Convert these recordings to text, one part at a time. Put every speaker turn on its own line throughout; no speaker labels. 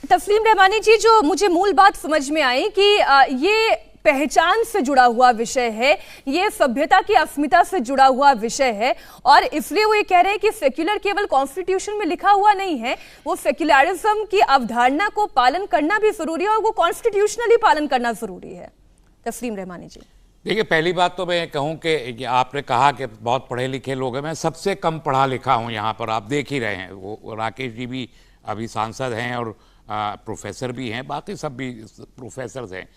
तस्लीम रहमानी जी, जो मुझे मूल बात समझ में आई कि ये पहचान से जुड़ा हुआ विषय है, ये सभ्यता की अस्मिता से जुड़ा हुआ विषय है, और इसलिए वो ये कह रहे हैं कि सेक्युलर केवल कॉन्स्टिट्यूशन में लिखा हुआ नहीं है, वो सेक्युलरिज्म की अवधारणा को पालन करना भी जरूरी है और वो कॉन्स्टिट्यूशनली पालन करना जरूरी है। तस्लीम रहमानी जी,
देखिए, पहली बात तो मैं कहूँ कि आपने कहा कि बहुत पढ़े लिखे लोग हैं, मैं सबसे कम पढ़ा लिखा हूँ यहाँ पर, आप देख ही रहे हैं। वो राकेश जी भी अभी सांसद हैं और प्रोफेसर भी हैं, बाकी सब भी प्रोफेसर्स हैं।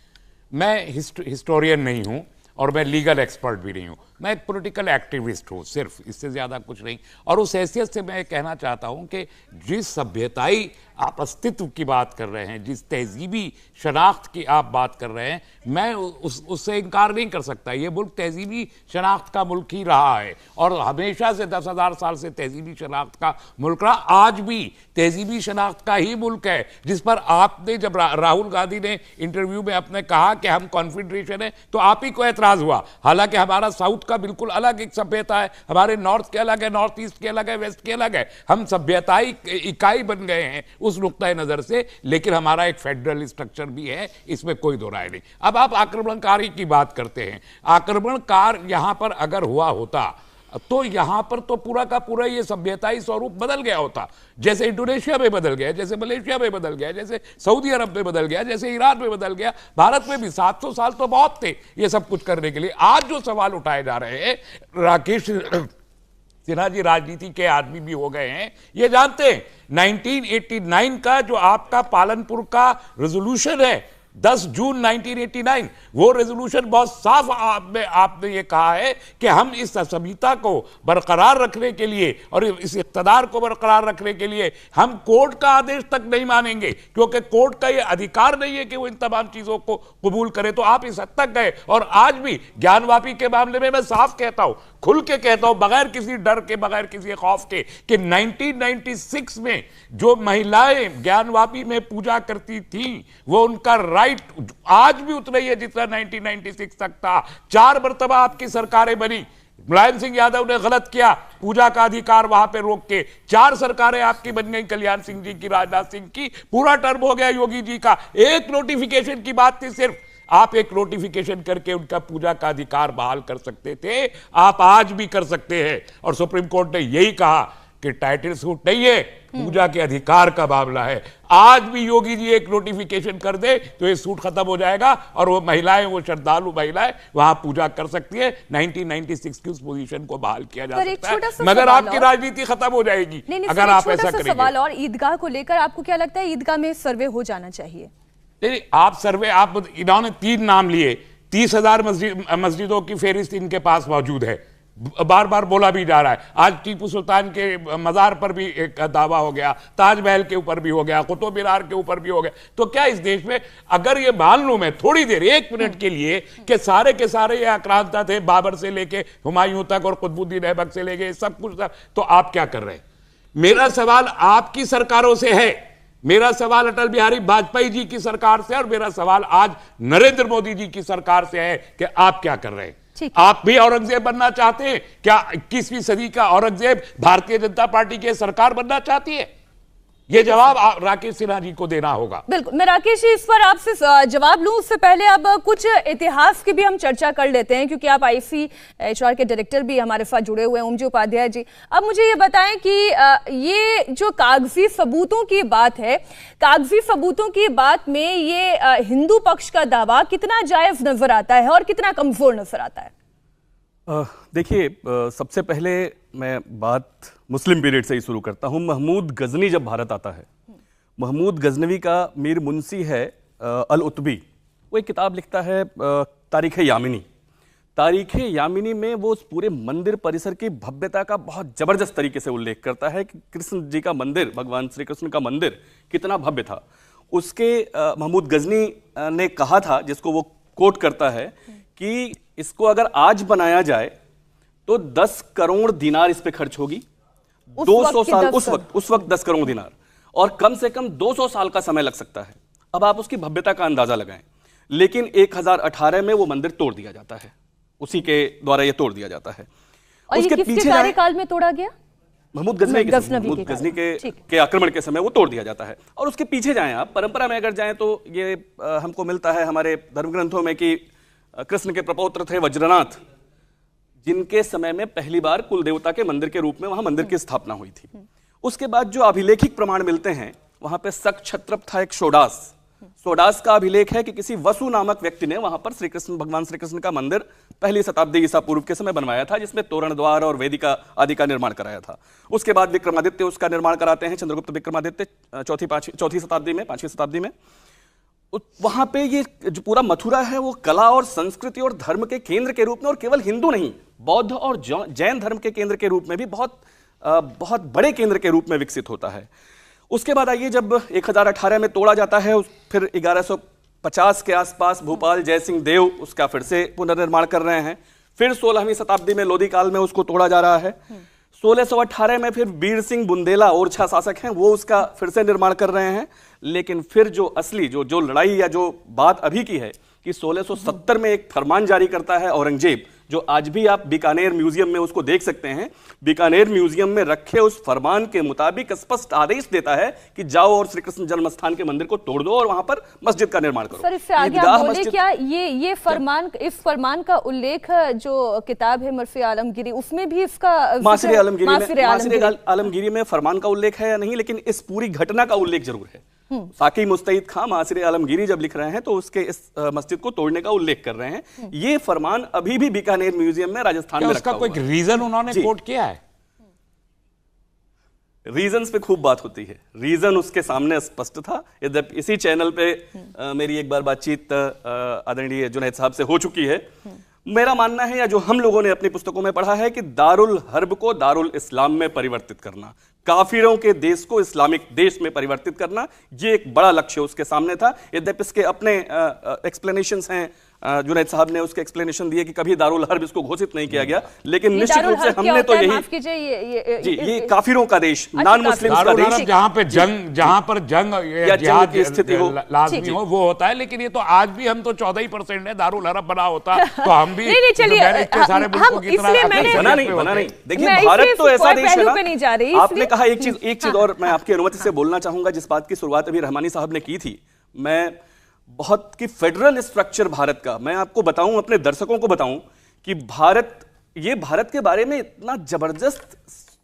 मैं हिस्टोरियन नहीं हूँ और मैं लीगल एक्सपर्ट भी नहीं हूँ, मैं एक पॉलिटिकल एक्टिविस्ट हूँ, सिर्फ, इससे ज़्यादा कुछ नहीं। और उस हैसियत से मैं कहना चाहता हूँ कि जिस सभ्यताई आप अस्तित्व की बात कर रहे हैं, जिस तहजीबी शनाख्त की आप बात कर रहे हैं, मैं उससे इनकार नहीं कर सकता। ये मुल्क तहजीबी शनाख्त का मुल्क ही रहा है और हमेशा से 10,000 साल से तहजीबी शनाख्त का मुल्क रहा, आज भी तहजीबी शनाख्त का ही मुल्क है। जिस पर आपने जब राहुल गांधी ने इंटरव्यू में अपने कहा कि हम कॉन्फेडरेशन है, तो आप ही को एतराज़ हुआ। हालांकि हमारा साउथ का बिल्कुल अलग एक सभ्यता है, हमारे नॉर्थ के अलग है, नॉर्थ ईस्ट के अलग है, वेस्ट के अलग है। हम सभ्यताई इकाई बन गए हैं उस नुक्ता नजर से, लेकिन हमारा एक फेडरल स्ट्रक्चर भी है, इसमें कोई दो राय नहीं। अब आप आक्रमणकारी की बात करते हैं, आक्रमणकार यहां पर अगर हुआ होता तो यहां पर तो पूरा का पूरा ये सभ्यताई स्वरूप बदल गया होता, जैसे इंडोनेशिया में बदल गया, जैसे मलेशिया में बदल गया, जैसे सऊदी अरब में बदल गया, जैसे ईरान में बदल गया। भारत में भी 700 साल तो बहुत थे ये सब कुछ करने के लिए। आज जो सवाल उठाए जा रहे हैं, राकेश सिन्हा जी राजनीति के आदमी भी हो गए हैं, ये जानते हैं 1989 का जो आपका पालनपुर का रेजोल्यूशन है, 10 जून 1989, वो रेजोल्यूशन बहुत साफ आपने ये कहा है कि हम इस सभ्यता को बरकरार रखने के लिए और इस इक़्तिदार को बरकरार रखने के लिए हम कोर्ट का आदेश तक नहीं मानेंगे, क्योंकि कोर्ट का ये अधिकार नहीं है कि वो इन तमाम चीजों को कबूल करे। तो आप इस हद तक गए। और आज भी ज्ञानवापी के मामले में मैं साफ कहता हूं, खुल के कहता हूं, बगैर किसी डर के, बगैर किसी खौफ के, कि 1996 में जो महिलाएं ज्ञानवापी में पूजा करती थी, वो उनका राइट आज भी उतना ही है जितना 1996 तक था। 4 मरतबा आपकी सरकारें बनी, मुलायम सिंह यादव ने गलत किया, पूजा का अधिकार वहां पे रोक के। 4 सरकारें आपकी बन गई, कल्याण सिंह जी की, राजनाथ सिंह की, पूरा टर्म हो गया योगी जी का। एक नोटिफिकेशन की बात थी सिर्फ, आप एक नोटिफिकेशन करके उनका पूजा का अधिकार बहाल कर सकते थे, आप आज भी कर सकते हैं। और सुप्रीम कोर्ट ने यही कहा कि टाइटल सूट नहीं है, पूजा के अधिकार का मामला है। आज भी योगी जी एक नोटिफिकेशन कर दे तो ये सूट खत्म हो जाएगा और वो महिलाएं, वो श्रद्धालु महिलाएं वहां पूजा कर सकती है। 1996 की उस पोजीशन को बहाल किया जा सकता है, मगर आपकी राजनीति खत्म हो जाएगी अगर आप ऐसा करेंगे।
सवाल और ईदगाह को लेकर आपको क्या लगता है, ईदगाह में सर्वे हो जाना चाहिए?
नहीं, आप सर्वे, आप इन्होंने 3 नाम लिए, 30,000 मस्जिदों की फेहरिस्त इनके पास मौजूद है, बार बार बोला भी जा रहा है। आज टीपू सुल्तान के मज़ार पर भी एक दावा हो गया, ताजमहल के ऊपर भी हो गया, कुतुब मीनार के ऊपर भी हो गया। तो क्या इस देश में, अगर ये मान लूं मैं थोड़ी देर 1 मिनट के लिए कि सारे के सारे ये आक्रांता थे, बाबर से लेके हुमायूं तक और कुतुबुद्दीन ऐबक से लेके सब कुछ था, तो आप क्या कर रहे हैं? मेरा सवाल आपकी सरकारों से है, मेरा सवाल अटल बिहारी वाजपेयी जी की सरकार से, और मेरा सवाल आज नरेंद्र मोदी जी की सरकार से है कि आप क्या कर रहे हैं? आप भी औरंगजेब बनना चाहते हैं क्या? 21वीं सदी का औरंगजेब भारतीय जनता पार्टी की सरकार बनना चाहती है? ये जवाब राकेश सिन्हा जी को देना होगा।
बिल्कुल, मैं राकेश जी इस पर आपसे जवाब लूं, उससे पहले अब कुछ इतिहास की भी हम चर्चा कर लेते हैं, क्योंकि आप ICHR के डायरेक्टर भी हमारे साथ जुड़े हुए हैं, ओम जी उपाध्याय जी। अब मुझे ये बताएं कि ये जो कागजी सबूतों की बात है, कागजी सबूतों की बात में ये हिंदू पक्ष का दावा कितना जायज नजर आता है और कितना कमजोर नजर आता है?
देखिए, सबसे पहले मैं बात मुस्लिम पीरियड से ही शुरू करता हूं। महमूद गजनी जब भारत आता है, महमूद गजनवी का मीर मुंशी है अल उतबी, वो एक किताब लिखता है तारीख़ यामिनी। तारीख़ यामिनी में वो उस पूरे मंदिर परिसर की भव्यता का बहुत ज़बरदस्त तरीके से उल्लेख करता है कि कृष्ण जी का मंदिर, भगवान श्री कृष्ण का मंदिर कितना भव्य था। उसके महमूद गजनी ने कहा था, जिसको वो कोट करता है, कि इसको अगर आज बनाया जाए तो 10 करोड़ दिनार इस पे खर्च होगी, 200 साल, उस वक्त 10 करोड़ दिनार, और कम से कम 200 साल का समय लग सकता है। अब आप उसकी भव्यता का अंदाजा लगाएं। लेकिन 1018 में वो मंदिर तोड़ दिया जाता है, उसी के द्वारा ये तोड़ दिया जाता है।
और उसके ये किसके कार्यकाल में तोड़ा गया?
महमूद गजनवी
गजनवी
के आक्रमण के समय वो तोड़ दिया जाता है। और उसके पीछे जाएं आप, परंपरा में अगर जाएं तो ये हमको मिलता है हमारे धर्म ग्रंथों में कि कृष्ण के प्रपौत्र थे वज्रनाथ, जिनके समय में पहली बार कुल देवता के मंदिर के रूप में वहां मंदिर की स्थापना हुई थी। उसके बाद जो अभिलेखिक प्रमाण मिलते हैं, वहां पे शक क्षत्रप था एक सोडास का अभिलेख है कि किसी वसु नामक व्यक्ति ने वहां पर भगवान श्री कृष्ण का मंदिर पहली शताब्दी ईसा पूर्व के समय बनवाया था, जिसमें तोरण द्वार और वेदिका आदि का निर्माण कराया था। उसके बाद विक्रमादित्य उसका निर्माण कराते हैं, चंद्रगुप्त विक्रमादित्य चौथी शताब्दी में, 5वीं शताब्दी में। वहां पे ये जो पूरा मथुरा है वो कला और संस्कृति और धर्म के केंद्र के रूप में, और केवल हिंदू नहीं, बौद्ध और जैन धर्म के केंद्र के रूप में भी बहुत बड़े केंद्र के रूप में विकसित होता है। उसके बाद आइए, जब 1018 में तोड़ा जाता है, फिर 1150 के आसपास भोपाल जयसिंह देव उसका फिर से पुनर्निर्माण कर रहे हैं। फिर 16वीं शताब्दी में लोधी काल में उसको तोड़ा जा रहा है। 1618 में फिर वीर सिंह बुंदेला ओरछा शासक हैं, वो उसका फिर से निर्माण कर रहे हैं। लेकिन फिर जो असली जो लड़ाई या जो बात अभी की है कि 1670 में एक फरमान जारी करता है औरंगजेब, जो आज भी आप बीकानेर म्यूजियम में उसको देख सकते हैं। बीकानेर म्यूजियम में रखे उस फरमान के मुताबिक स्पष्ट आदेश देता है कि जाओ और श्री कृष्ण जन्म स्थान के मंदिर को तोड़ दो और वहां पर मस्जिद का निर्माण करो।
सर, इससे आगे आप बोले क्या ये फरमान, इस फरमान का उल्लेख जो किताब है मर्फी आलमगीरी, उसमें भी इसका
मासिर आलमगीरी में फरमान का उल्लेख है या नहीं, लेकिन इस पूरी घटना का उल्लेख जरूर है। साकी मुस्तईद खां मासिर आलमगीरी जब लिख रहे हैं तो उसके इस मस्जिद को तोड़ने का उल्लेख कर रहे हैं। ये फरमान अभी भी बीकानेर म्यूजियम में राजस्थान में रखा हुआ है।
उसका कोई रीजन उन्होंने कोट किया है?
रीजंस पे खूब बात होती है, रीजन उसके सामने स्पष्ट था। यद्यपि इसी चैनल पे मेरी एक बार बातचीत आदरणीय जुनैद साहब से हो चुकी है। मेरा मानना है, या जो हम लोगों ने अपनी पुस्तकों में पढ़ा है, कि दारुल हर्ब को दारुल इस्लाम में परिवर्तित करना, काफिरों के देश को इस्लामिक देश में परिवर्तित करना, ये एक बड़ा लक्ष्य उसके सामने था। यद्यपि इसके अपने एक्सप्लेनेशंस हैं, जुनैद साहब ने उसके एक्सप्लेनेशन दिए कि कभी दारुल हर्ब इसको घोषित नहीं किया गया, लेकिन निश्चित रूप से हमने तो ये काफिरों का देश, नॉन मुस्लिम का देश,
जहां पर जंग या जिहाद की स्थिति हो, लाजमी हो, वो होता है। लेकिन ये तो आज भी हम तो 14% है, दारुल हर्ब बना होता तो हम भी सारे मुल्कों की तरह
बना नहीं। देखिए, भारत तो ऐसा देश है ना। आपने कहा एक चीज और मैं आपकी अनुमति से बोलना चाहूंगा, जिस बात की शुरुआत अभी रहमानी साहब ने की थी। मैं बहुत की फेडरल स्ट्रक्चर भारत का, मैं आपको बताऊं, अपने दर्शकों को बताऊं कि भारत के बारे में इतना जबरदस्त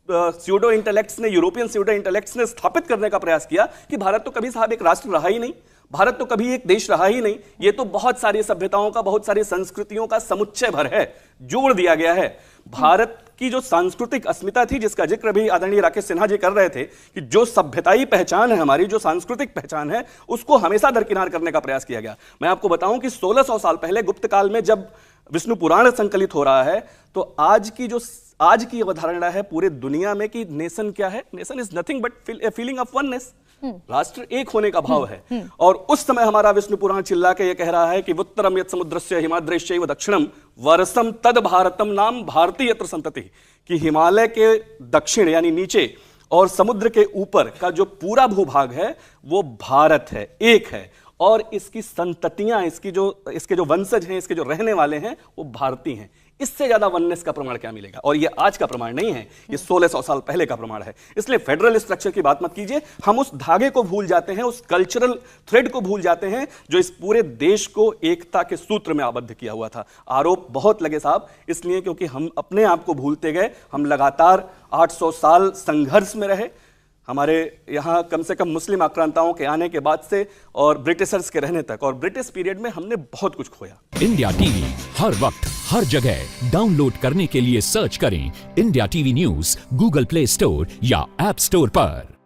स्यूडो इंटेलेक्ट्स ने, यूरोपियन स्यूडो इंटेलेक्ट्स ने स्थापित करने का प्रयास किया कि भारत तो कभी साहब एक राष्ट्र रहा ही नहीं, भारत तो कभी एक देश रहा ही नहीं। ये तो बहुत सारी सभ्यताओं का, बहुत सारी संस्कृतियों का समुच्चय भर है, जोड़ दिया गया है। भारत की जो सांस्कृतिक अस्मिता थी, जिसका जिक्र भी आदरणीय राकेश सिन्हा जी कर रहे थे, कि जो सभ्यताई पहचान है हमारी, जो सांस्कृतिक पहचान है, उसको हमेशा दरकिनार करने का प्रयास किया गया। मैं आपको बताऊं कि 1600 साल पहले गुप्त काल में जब विष्णु पुराण संकलित हो रहा है, तो आज की अवधारणा है पूरे दुनिया में कि नेशन क्या है? Nation is nothing but a feeling of oneness. राष्ट्र एक होने का भाव है। और उस समय हमारा विष्णु पुराण चिल्ला के ये कह रहा है कि उत्तरम यत् समुद्रस्य हिमाद्रेश्चैव दक्षिणम वर्षम तद भारतम नाम भारतीय यत्र संतति, कि हिमालय के दक्षिण यानी नीचे और समुद्र के ऊपर का जो पूरा भूभाग है वो भारत है, एक है। और इसकी संततियां, इसके जो वंशज हैं, इसके जो रहने वाले हैं, वो भारतीय हैं। इससे ज्यादा वननेस का प्रमाण क्या मिलेगा? और ये आज का प्रमाण नहीं है, ये 1600 साल पहले का प्रमाण है। इसलिए फेडरल स्ट्रक्चर की बात मत कीजिए। हम उस धागे को भूल जाते हैं, उस कल्चरल थ्रेड को भूल जाते हैं जो इस पूरे देश को एकता के सूत्र में आबद्ध किया हुआ था। आरोप बहुत लगे साहब, इसलिए क्योंकि हम अपने आप को भूलते गए। हम लगातार 800 साल संघर्ष में रहे। हमारे यहाँ कम से कम मुस्लिम आक्रांताओं के आने के बाद से और ब्रिटिशर्स के रहने तक, और ब्रिटिश पीरियड में हमने बहुत कुछ खोया।
इंडिया टीवी हर वक्त हर जगह डाउनलोड करने के लिए सर्च करें India TV news Google play store या ऐप स्टोर पर।